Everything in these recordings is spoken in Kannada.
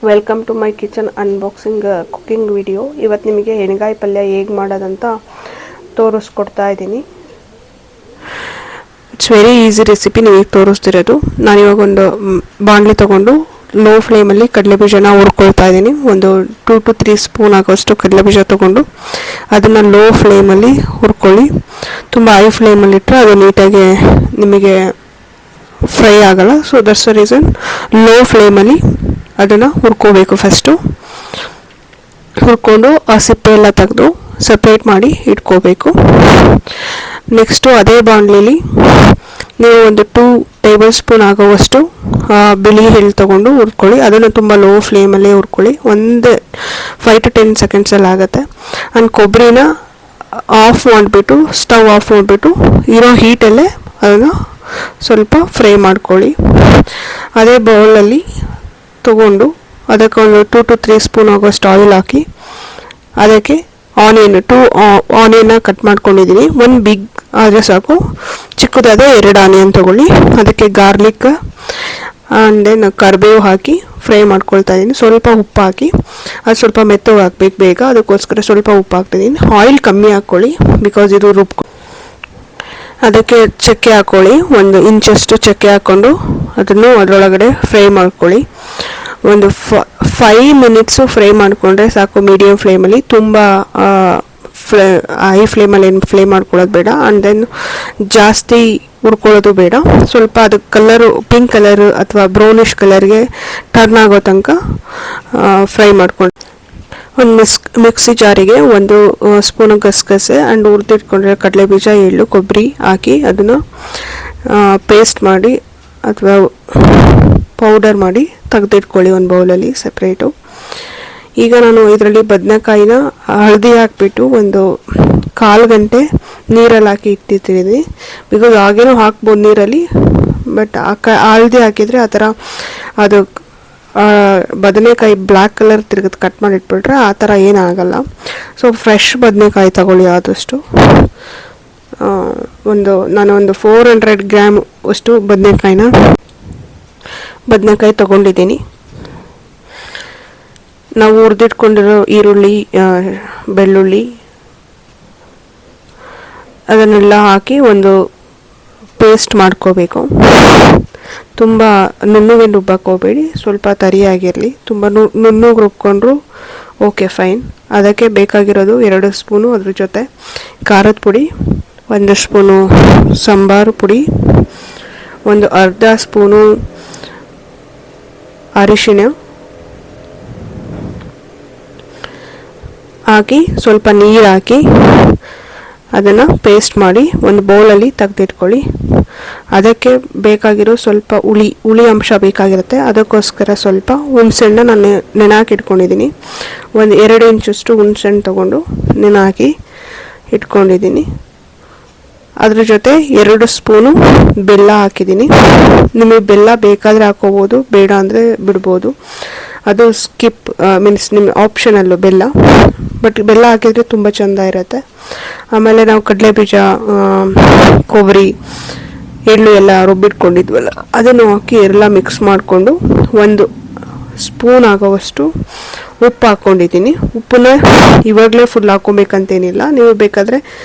Welcome to my kitchen unboxing cooking video. ಇವತ್ತು ನಿಮಗೆ ಎಣ್ಗಾಯಿ ಪಲ್ಯ ಹೇಗೆ ಮಾಡೋದಂತ ತೋರಿಸ್ಕೊಡ್ತಾ ಇದ್ದೀನಿ. ಇಟ್ಸ್ ವೆರಿ ಈಸಿ ರೆಸಿಪಿ ನಿಮಗೆ ತೋರಿಸ್ತಿರೋದು. ನಾನಿವಾಗ ಒಂದು ಬಾಣಲಿ ತೊಗೊಂಡು ಲೋ ಫ್ಲೇಮಲ್ಲಿ ಕಡಲೆಬೀಜನ ಹುರ್ಕೊಳ್ತಾ ಇದ್ದೀನಿ. ಒಂದು 2 to 3 ಸ್ಪೂನ್ ಆಗೋಷ್ಟು ಕಡಲೆಬೀಜ ತೊಗೊಂಡು ಅದನ್ನು ಲೋ ಫ್ಲೇಮಲ್ಲಿ ಹುರ್ಕೊಳ್ಳಿ. ತುಂಬ ಹೈ ಫ್ಲೇಮಲ್ಲಿ ಇಟ್ಟರೆ ಅದು ನೀಟಾಗಿ ನಿಮಗೆ ಫ್ರೈ ಆಗಲ್ಲ. So that's the reason low ಫ್ಲೇಮಲ್ಲಿ ಅದನ್ನು ಹುರ್ಕೋಬೇಕು. ಫಸ್ಟು ಹುರ್ಕೊಂಡು ಆ ಸಿಪ್ಪೆ ಎಲ್ಲ ತೆಗೆದು ಸಪ್ರೇಟ್ ಮಾಡಿ ಇಟ್ಕೋಬೇಕು. ನೆಕ್ಸ್ಟು ಅದೇ ಬಾಣಲಿಲಿ ನೀವು ಒಂದು 2 ಟೇಬಲ್ ಸ್ಪೂನ್ ಆಗುವಷ್ಟು ಬಿಳಿ ಎಳ್ಳು ತೊಗೊಂಡು ಹುರ್ಕೊಳ್ಳಿ. ಅದನ್ನು ತುಂಬ ಲೋ ಫ್ಲೇಮಲ್ಲೇ ಹುರ್ಕೊಳ್ಳಿ. ಒಂದು 5 to 10 ಸೆಕೆಂಡ್ಸಲ್ಲಿ ಆಗುತ್ತೆ. ಆ್ಯಂಡ್ ಕೊಬ್ಬರಿನ ಆಫ್ ಮಾಡಿಬಿಟ್ಟು ಸ್ಟವ್ ಆಫ್ ಮಾಡಿಬಿಟ್ಟು ಇರೋ ಹೀಟಲ್ಲೇ ಅದನ್ನು ಸ್ವಲ್ಪ ಫ್ರೈ ಮಾಡ್ಕೊಳ್ಳಿ. ಅದೇ ಬೌಲಲ್ಲಿ ತೊಗೊಂಡು ಅದಕ್ಕೆ ಒಂದು 2 to 3 ಸ್ಪೂನ್ ಆಗೋಷ್ಟು ಆಯಿಲ್ ಹಾಕಿ ಅದಕ್ಕೆ ಟೂ ಆನಿಯನ್ನ ಕಟ್ ಮಾಡ್ಕೊಂಡಿದ್ದೀನಿ. ಒಂದು ಬಿಗ್ ಆದರೆ ಸಾಕು, ಚಿಕ್ಕದಾದರೆ 2 ಆನಿಯನ್ ತೊಗೊಳ್ಳಿ. ಅದಕ್ಕೆ ಗಾರ್ಲಿಕ್ ಆ್ಯಂಡ್ ದೆನ್ ಕರಿಬೇವು ಹಾಕಿ ಫ್ರೈ ಮಾಡ್ಕೊಳ್ತಾ ಇದ್ದೀನಿ. ಸ್ವಲ್ಪ ಉಪ್ಪು ಹಾಕಿ ಅದು ಸ್ವಲ್ಪ ಮೆತ್ತಗೆ ಹಾಕ್ಬೇಕು ಬೇಗ, ಅದಕ್ಕೋಸ್ಕರ ಸ್ವಲ್ಪ ಉಪ್ಪು ಹಾಕ್ತಿದ್ದೀನಿ. ಆಯಿಲ್ ಕಮ್ಮಿ ಹಾಕ್ಕೊಳ್ಳಿ ಬಿಕಾಸ್ ಇದು ಅದಕ್ಕೆ ಚಕ್ಕೆ ಹಾಕ್ಕೊಳ್ಳಿ. 1 ಇಂಚಷ್ಟು ಚಕ್ಕೆ ಹಾಕ್ಕೊಂಡು ಅದನ್ನು ಅದರೊಳಗಡೆ ಫ್ರೈ ಮಾಡ್ಕೊಳ್ಳಿ. ಒಂದು 5 ಮಿನಿಟ್ಸು ಫ್ರೈ ಮಾಡಿಕೊಂಡ್ರೆ ಸಾಕು ಮೀಡಿಯಮ್ ಫ್ಲೇಮಲ್ಲಿ. ತುಂಬ ಹೈ ಫ್ಲೇಮಲ್ಲಿ ಏನು ಫ್ರೈ ಮಾಡ್ಕೊಳ್ಳೋದು ಬೇಡ. ಆ್ಯಂಡ್ ದೆನ್ ಜಾಸ್ತಿ ಹುರ್ಕೊಳ್ಳೋದು ಬೇಡ. ಸ್ವಲ್ಪ ಅದು ಕಲರು ಪಿಂಕ್ ಕಲರು ಅಥವಾ ಬ್ರೌನಿಷ್ ಕಲರ್ಗೆ ಟರ್ನ್ ಆಗೋ ತನಕ ಫ್ರೈ ಮಾಡ್ಕೊಂಡು ಒಂದು ಮಿಕ್ಸಿ ಜಾರಿಗೆ 1 ಸ್ಪೂನ್ ಗಸಗಸೆ ಆ್ಯಂಡ್ ಹುರಿದಿಟ್ಕೊಂಡ್ರೆ ಕಡಲೆಬೀಜ, ಎಳ್ಳು, ಕೊಬ್ಬರಿ ಹಾಕಿ ಅದನ್ನು ಪೇಸ್ಟ್ ಮಾಡಿ ಅಥವಾ ಪೌಡರ್ ಮಾಡಿ ತೆಗೆದಿಟ್ಕೊಳ್ಳಿ ಒಂದು ಬೌಲಲ್ಲಿ ಸಪ್ರೇಟು. ಈಗ ನಾನು ಇದರಲ್ಲಿ ಬದನೆಕಾಯಿನ ಹಳದಿ ಹಾಕಿಬಿಟ್ಟು ಒಂದು 1/4 ಗಂಟೆ ನೀರಲ್ಲಿ ಹಾಕಿ ಇಟ್ಟಿರ್ತೀನಿ. ಬಿಕಾಸ್ ಹಾಗೇನೂ ಹಾಕ್ಬೋದು ನೀರಲ್ಲಿ, ಬಟ್ ಹಳದಿ ಹಾಕಿದರೆ ಆ ಥರ ಅದು ಬದನೆಕಾಯಿ ಬ್ಲ್ಯಾಕ್ ಕಲರ್ ತಿರುಗದು ಕಟ್ ಮಾಡಿ ಇಟ್ಬಿಟ್ರೆ ಆ ಥರ ಏನಾಗಲ್ಲ. ಸೊ ಫ್ರೆಶ್ ಬದನೆಕಾಯಿ ತಗೊಳ್ಳಿ ಆದಷ್ಟು. ನಾನು ಒಂದು 400 ಗ್ರಾಮ್ ಅಷ್ಟು ಬದನೆಕಾಯಿ ತೊಗೊಂಡಿದ್ದೀನಿ. ನಾವು ಹುರಿದಿಟ್ಕೊಂಡಿರೋ ಈರುಳ್ಳಿ, ಬೆಳ್ಳುಳ್ಳಿ ಅದನ್ನೆಲ್ಲ ಹಾಕಿ ಒಂದು ಪೇಸ್ಟ್ ಮಾಡ್ಕೋಬೇಕು. ತುಂಬ ನುಣ್ಣಗೆ ರುಬ್ಬಕ್ಕೋಬೇಡಿ, ಸ್ವಲ್ಪ ತರಿಯಾಗಿರಲಿ. ತುಂಬ ನುಣ್ಣಗೆ ರುಬ್ಕೊಂಡ್ರು ಓಕೆ ಫೈನ್. ಅದಕ್ಕೆ ಬೇಕಾಗಿರೋದು 2 ಸ್ಪೂನು, ಅದ್ರ ಜೊತೆ ಖಾರದ ಪುಡಿ, 1 ಸ್ಪೂನು ಸಾಂಬಾರು ಪುಡಿ, ಒಂದು ಅರ್ಧ ಸ್ಪೂನು ಅರಿಶಿಣ ಹಾಕಿ ಸ್ವಲ್ಪ ನೀರು ಹಾಕಿ ಅದನ್ನು ಪೇಸ್ಟ್ ಮಾಡಿ ಒಂದು ಬೌಲಲ್ಲಿ ತೆಗೆದಿಟ್ಕೊಳ್ಳಿ. ಅದಕ್ಕೆ ಬೇಕಾಗಿರೋ ಸ್ವಲ್ಪ ಹುಳಿ ಅಂಶ ಬೇಕಾಗಿರುತ್ತೆ. ಅದಕ್ಕೋಸ್ಕರ ಸ್ವಲ್ಪ ಹುಣಸೆಹಣ್ಣು ನಾನು ನೆನೆಹಾಕಿ ಇಟ್ಕೊಂಡಿದ್ದೀನಿ. ಒಂದು 2 ಇಂಚಷ್ಟು ಹುಣಸೆಹಣ್ಣು ತೊಗೊಂಡು ನೆನೆಹಾಕಿ ಇಟ್ಕೊಂಡಿದ್ದೀನಿ. ಅದ್ರ ಜೊತೆ 2 ಸ್ಪೂನು ಬೆಲ್ಲ ಹಾಕಿದ್ದೀನಿ. ನಿಮಗೆ ಬೆಲ್ಲ ಬೇಕಾದರೆ ಹಾಕೋಬೋದು, ಬೇಡ ಅಂದರೆ ಬಿಡ್ಬೋದು. ಅದು ಮೀನ್ಸ್ ನಿಮ್ಮ ಆಪ್ಷನಲ್ಲು ಬೆಲ್ಲ, ಬಟ್ ಬೆಲ್ಲ ಹಾಕಿದರೆ ತುಂಬ ಚೆಂದ ಇರುತ್ತೆ. ಆಮೇಲೆ ನಾವು ಕಡಲೆಬೀಜ, ಕೊಬ್ಬರಿ, ಎಳ್ಳು ಎಲ್ಲ ರುಬ್ಬಿಟ್ಕೊಂಡಿದ್ವಲ್ಲ ಅದನ್ನು ಹಾಕಿ ಎಲ್ಲ ಮಿಕ್ಸ್ ಮಾಡಿಕೊಂಡು 1 ಸ್ಪೂನ್ ಆಗೋವಷ್ಟು ಉಪ್ಪು ಹಾಕ್ಕೊಂಡಿದ್ದೀನಿ. ಉಪ್ಪನ್ನ ಇವಾಗಲೇ ಫುಲ್ ಹಾಕ್ಕೊಬೇಕಂತೇನಿಲ್ಲ, ನೀವು ಬೇಕಾದರೆ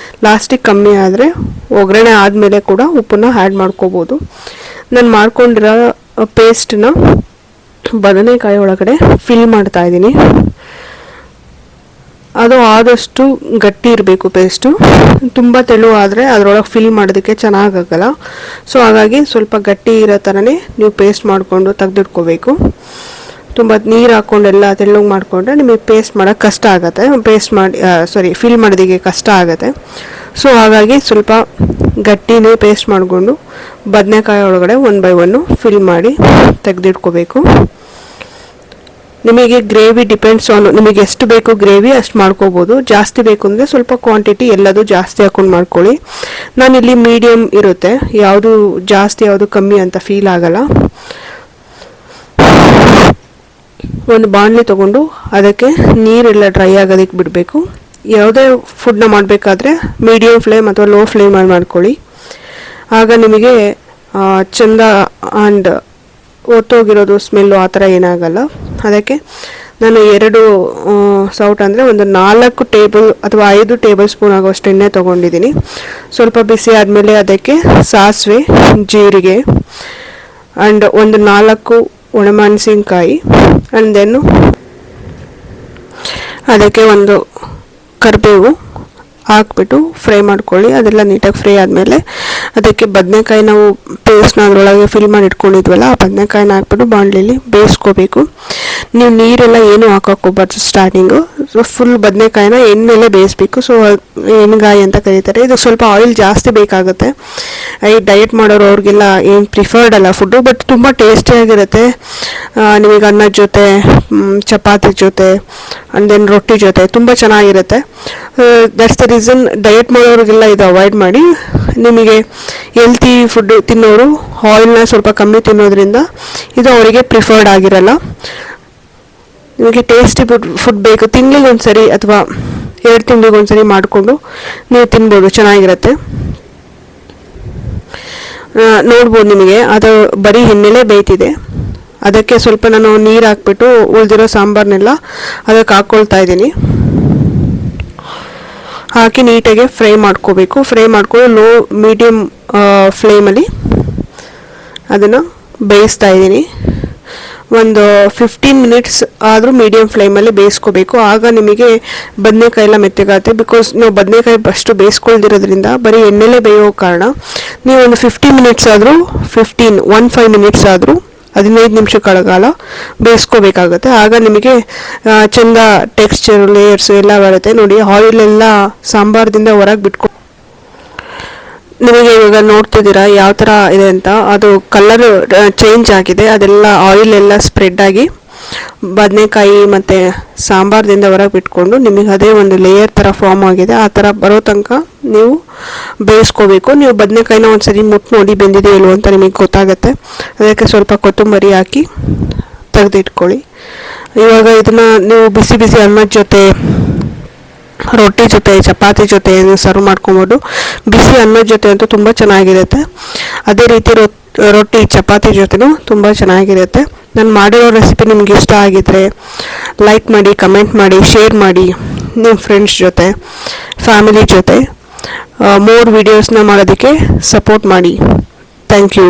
ಲಾಸ್ಟಿಗೆ ಕಮ್ಮಿ ಆದರೆ ಒಗ್ಗರಣೆ ಆದಮೇಲೆ ಕೂಡ ಉಪ್ಪನ್ನ ಆ್ಯಡ್ ಮಾಡ್ಕೋಬೋದು. ನಾನು ಮಾಡ್ಕೊಂಡಿರೋ ಪೇಸ್ಟನ್ನ ಬದನೆಕಾಯಿ ಒಳಗಡೆ ಫಿಲ್ ಮಾಡ್ತಾ ಇದ್ದೀನಿ. ಅದು ಆದಷ್ಟು ಗಟ್ಟಿ ಇರಬೇಕು ಪೇಸ್ಟು. ತುಂಬ ತೆಳು ಆದರೆ ಅದರೊಳಗೆ ಫಿಲ್ ಮಾಡೋದಕ್ಕೆ ಚೆನ್ನಾಗಾಗಲ್ಲ. ಸೊ ಹಾಗಾಗಿ ಸ್ವಲ್ಪ ಗಟ್ಟಿ ಇರೋ ಥರನೇ ನೀವು ಪೇಸ್ಟ್ ಮಾಡಿಕೊಂಡು ತೆಗೆದಿಟ್ಕೋಬೇಕು. ತುಂಬ ನೀರು ಹಾಕ್ಕೊಂಡೆಲ್ಲ ತೆಳ್ಳಗೆ ಮಾಡಿಕೊಂಡ್ರೆ ನಿಮಗೆ ಪೇಸ್ಟ್ ಮಾಡೋಕ್ಕೆ ಕಷ್ಟ ಆಗುತ್ತೆ. ಫಿಲ್ ಮಾಡೋದಕ್ಕೆ ಕಷ್ಟ ಆಗುತ್ತೆ. ಸೊ ಹಾಗಾಗಿ ಸ್ವಲ್ಪ ಗಟ್ಟಿನೇ ಪೇಸ್ಟ್ ಮಾಡಿಕೊಂಡು ಬದನೆಕಾಯಿ ಒಳಗಡೆ 1 by 1 ಫಿಲ್ ಮಾಡಿ ತೆಗೆದಿಟ್ಕೋಬೇಕು. ನಿಮಗೆ ಗ್ರೇವಿ ಡಿಪೆಂಡ್ಸ್ ಆನ್ ನಿಮಗೆ ಎಷ್ಟು ಬೇಕು ಗ್ರೇವಿ ಅಷ್ಟು ಮಾಡ್ಕೋಬೋದು. ಜಾಸ್ತಿ ಬೇಕು ಅಂದರೆ ಸ್ವಲ್ಪ ಕ್ವಾಂಟಿಟಿ ಎಲ್ಲದು ಜಾಸ್ತಿ ಹಾಕ್ಕೊಂಡು ಮಾಡ್ಕೊಳ್ಳಿ. ನಾನಿಲ್ಲಿ ಮೀಡಿಯಮ್ ಇರುತ್ತೆ, ಯಾವುದು ಜಾಸ್ತಿ ಯಾವುದು ಕಮ್ಮಿ ಅಂತ ಫೀಲ್ ಆಗಲ್ಲ. ಒಂದು ಬಾಣಲಿ ತೊಗೊಂಡು ಅದಕ್ಕೆ ನೀರೆಲ್ಲ ಡ್ರೈ ಆಗೋದಕ್ಕೆ ಬಿಡಬೇಕು. ಯಾವುದೇ ಫುಡ್ನ ಮಾಡಬೇಕಾದ್ರೆ ಮೀಡಿಯಮ್ ಫ್ಲೇಮ್ ಅಥವಾ ಲೋ ಫ್ಲೇಮಲ್ಲಿ ಮಾಡ್ಕೊಳ್ಳಿ. ಆಗ ನಿಮಗೆ ಚೆಂದ ಆ್ಯಂಡ್ ಒತ್ತೋಗಿರೋದು ಸ್ಮೆಲ್ಲು ಆ ಥರ ಏನಾಗಲ್ಲ. ಅದಕ್ಕೆ ನಾನು 2 ಸೌಟ್ ಅಂದರೆ ಒಂದು 4 ಟೇಬಲ್ ಅಥವಾ 5 ಟೇಬಲ್ ಸ್ಪೂನ್ ಆಗೋಷ್ಟು ಎಣ್ಣೆ ತೊಗೊಂಡಿದ್ದೀನಿ. ಸ್ವಲ್ಪ ಬಿಸಿ ಆದಮೇಲೆ ಅದಕ್ಕೆ ಸಾಸಿವೆ, ಜೀರಿಗೆ ಆ್ಯಂಡ್ ಒಂದು 4 ಒಣಮೆಣಸಿನ್ಕಾಯಿ ಆ್ಯಂಡ್ ದೆನ್ನು ಅದಕ್ಕೆ ಒಂದು ಕರಿಬೇವು ಹಾಕ್ಬಿಟ್ಟು ಫ್ರೈ ಮಾಡ್ಕೊಳ್ಳಿ. ಅದೆಲ್ಲ ನೀಟಾಗಿ ಫ್ರೈ ಆದಮೇಲೆ ಅದಕ್ಕೆ ಬದನೆಕಾಯಿ ನಾವು ಪೇಸ್ಟ್ನ ಅದರೊಳಗೆ ಫಿಲ್ ಮಾಡಿ ಇಟ್ಕೊಂಡಿದ್ವಲ್ಲ, ಆ ಬದನೆಕಾಯಿನ ಹಾಕ್ಬಿಟ್ಟು ಬಾಣಲಿಲಿ ಬೇಯಿಸ್ಕೋಬೇಕು. ನೀವು ನೀರೆಲ್ಲ ಏನು ಹಾಕೋಕ್ಕೋಗ್ಬಾರ್ದು ಸ್ಟಾರ್ಟಿಂಗು. ಫುಲ್ ಬದನೆಕಾಯಿನ ಎಣ್ಣೆಲೆ ಬೇಯಿಸ್ಬೇಕು. ಸೊ ಎಣ್ಗಾಯಿ ಅಂತ ಕರೀತಾರೆ. ಇದು ಸ್ವಲ್ಪ ಆಯಿಲ್ ಜಾಸ್ತಿ ಬೇಕಾಗುತ್ತೆ. ಈ ಡಯಟ್ ಮಾಡೋರು ಅವ್ರಿಗೆಲ್ಲ ಏನು ಪ್ರಿಫರ್ಡ್ ಅಲ್ಲ ಫುಡ್ಡು, ಬಟ್ ತುಂಬ ಟೇಸ್ಟಿಯಾಗಿರುತ್ತೆ. ನಿಮಗೆ ಅನ್ನದ ಜೊತೆ, ಚಪಾತಿ ಜೊತೆ ಆ್ಯಂಡ್ ದೆನ್ ರೊಟ್ಟಿ ಜೊತೆ ತುಂಬ ಚೆನ್ನಾಗಿರುತ್ತೆ. ದಟ್ಸ್ ದ ರೀಸನ್ ಡಯಟ್ ಮಾಡೋರಿಗೆಲ್ಲ ಇದು ಅವಾಯ್ಡ್ ಮಾಡಿ. ನಿಮಗೆ ಹೆಲ್ತಿ ಫುಡ್ ತಿನ್ನೋರು ಆಯಿಲ್ನ ಸ್ವಲ್ಪ ಕಮ್ಮಿ ತಿನ್ನೋದ್ರಿಂದ ಇದು ಅವರಿಗೆ ಪ್ರಿಫರ್ಡ್ ಆಗಿರಲ್ಲ. ನಿಮಗೆ ಟೇಸ್ಟಿ ಫುಡ್ ಬೇಕು, ತಿಂಗಳಿಗೆ ಒಂದ್ಸರಿ ಅಥವಾ 2 ತಿಂಗಳಿಗೆ ಒಂದ್ಸರಿ ಮಾಡಿಕೊಂಡು ನೀವು ತಿನ್ಬೋದು, ಚೆನ್ನಾಗಿರುತ್ತೆ. ನೋಡ್ಬೋದು ನಿಮಗೆ ಅದು ಬರೀ ಎಣ್ಣೆಲೇ ಬೇಯ್ತಿದೆ. ಅದಕ್ಕೆ ಸ್ವಲ್ಪ ನಾನು ನೀರು ಹಾಕ್ಬಿಟ್ಟು ಉಳಿದಿರೋ ಸಾಂಬಾರನ್ನೆಲ್ಲ ಅದಕ್ಕೆ ಹಾಕ್ಕೊಳ್ತಾ ಇದ್ದೀನಿ. ಹಾಕಿ ನೀಟಾಗಿ ಫ್ರೈ ಮಾಡ್ಕೋಬೇಕು. ಫ್ರೈ ಮಾಡ್ಕೊಂಡು ಲೋ ಮೀಡಿಯಮ್ ಫ್ಲೇಮಲ್ಲಿ ಅದನ್ನು ಬೇಯಿಸ್ತಾ ಇದ್ದೀನಿ. ಒಂದು 15 ಮಿನಿಟ್ಸ್ ಆದರೂ ಮೀಡಿಯಮ್ ಫ್ಲೇಮಲ್ಲಿ ಬೇಯಿಸ್ಕೋಬೇಕು. ಆಗ ನಿಮಗೆ ಬದನೆಕಾಯಿ ಎಲ್ಲ ಮೆತ್ತಗಾಗುತ್ತೆ. ಬಿಕಾಸ್ ನಾವು ಬದನೆಕಾಯಿ ಅಷ್ಟು ಬೇಯಿಸ್ಕೊಳ್ದಿರೋದ್ರಿಂದ ಬರೀ ಎಣ್ಣೆಲೇ ಬೇಯೋ ಕಾರಣ ನೀವು ಒಂದು 15 ಮಿನಿಟ್ಸ್ ಆದರೂ 15 ಮಿನಿಟ್ಸ್ ಆದರೂ 15 ನಿಮಿಷಗಳ ಕಾಲ ಬೇಯಿಸ್ಕೋಬೇಕಾಗುತ್ತೆ. ಆಗ ನಿಮಗೆ ಚೆಂದ ಟೆಕ್ಸ್ಚರ್, ಲೇಯರ್ಸು ಎಲ್ಲ ಬರುತ್ತೆ. ನೋಡಿ, ಆಯಿಲೆಲ್ಲ ಸಾಂಬಾರದಿಂದ ಹೊರಗೆ ಬಿಟ್ಕೊ ನಿಮಗೆ ಇವಾಗ ನೋಡ್ತಿದ್ದೀರಾ ಯಾವ ಥರ ಇದೆ ಅಂತ. ಅದು ಕಲರ್ ಚೇಂಜ್ ಆಗಿದೆ. ಅದೆಲ್ಲ ಆಯಿಲ್ ಎಲ್ಲ ಸ್ಪ್ರೆಡ್ ಆಗಿ ಬದನೆಕಾಯಿ ಮತ್ತು ಸಾಂಬಾರದಿಂದ ಹೊರಗೆ ಬಿಟ್ಕೊಂಡು ನಿಮಗೆ ಅದೇ ಒಂದು ಲೇಯರ್ ಥರ ಫಾರ್ಮ್ ಆಗಿದೆ. ಆ ಥರ ಬರೋ ತನಕ ನೀವು ಬೇಯಿಸ್ಕೋಬೇಕು. ನೀವು ಬದನೆಕಾಯಿನ ಒಂದ್ಸರಿ ಮುಟ್ಟು ನೋಡಿ ಬೆಂದಿದೆ ಇಲ್ವೋ ಅಂತ ನಿಮಗೆ ಗೊತ್ತಾಗುತ್ತೆ. ಅದಕ್ಕೆ ಸ್ವಲ್ಪ ಕೊತ್ತಂಬರಿ ಹಾಕಿ ತೆಗೆದಿಟ್ಕೊಳ್ಳಿ. ಇವಾಗ ಇದನ್ನು ನೀವು ಬಿಸಿ ಬಿಸಿ ಅನ್ನದ ಜೊತೆ, ರೊಟ್ಟಿ ಜೊತೆ, ಚಪಾತಿ ಜೊತೆ ಸರ್ವ್ ಮಾಡ್ಕೊಬೋದು. ಬಿಸಿ ಅನ್ನದ ಜೊತೆ ಅಂತೂ ತುಂಬ ಚೆನ್ನಾಗಿರುತ್ತೆ. ಅದೇ ರೀತಿ ರೊಟ್ಟಿ ಚಪಾತಿ ಜೊತೆನೂ ತುಂಬ ಚೆನ್ನಾಗಿರುತ್ತೆ. ನಾನು ಮಾಡಿರೋ ರೆಸಿಪಿ ನಿಮ್ಗೆ ಇಷ್ಟ ಆಗಿದ್ದರೆ ಲೈಕ್ ಮಾಡಿ, ಕಮೆಂಟ್ ಮಾಡಿ, ಶೇರ್ ಮಾಡಿ ನಿಮ್ಮ ಫ್ರೆಂಡ್ಸ್ ಜೊತೆ, ಫ್ಯಾಮಿಲಿ ಜೊತೆ. ಮೋರ್ ವೀಡಿಯೋಸ್ನ ಮಾಡೋದಕ್ಕೆ ಸಪೋರ್ಟ್ ಮಾಡಿ. Thank you.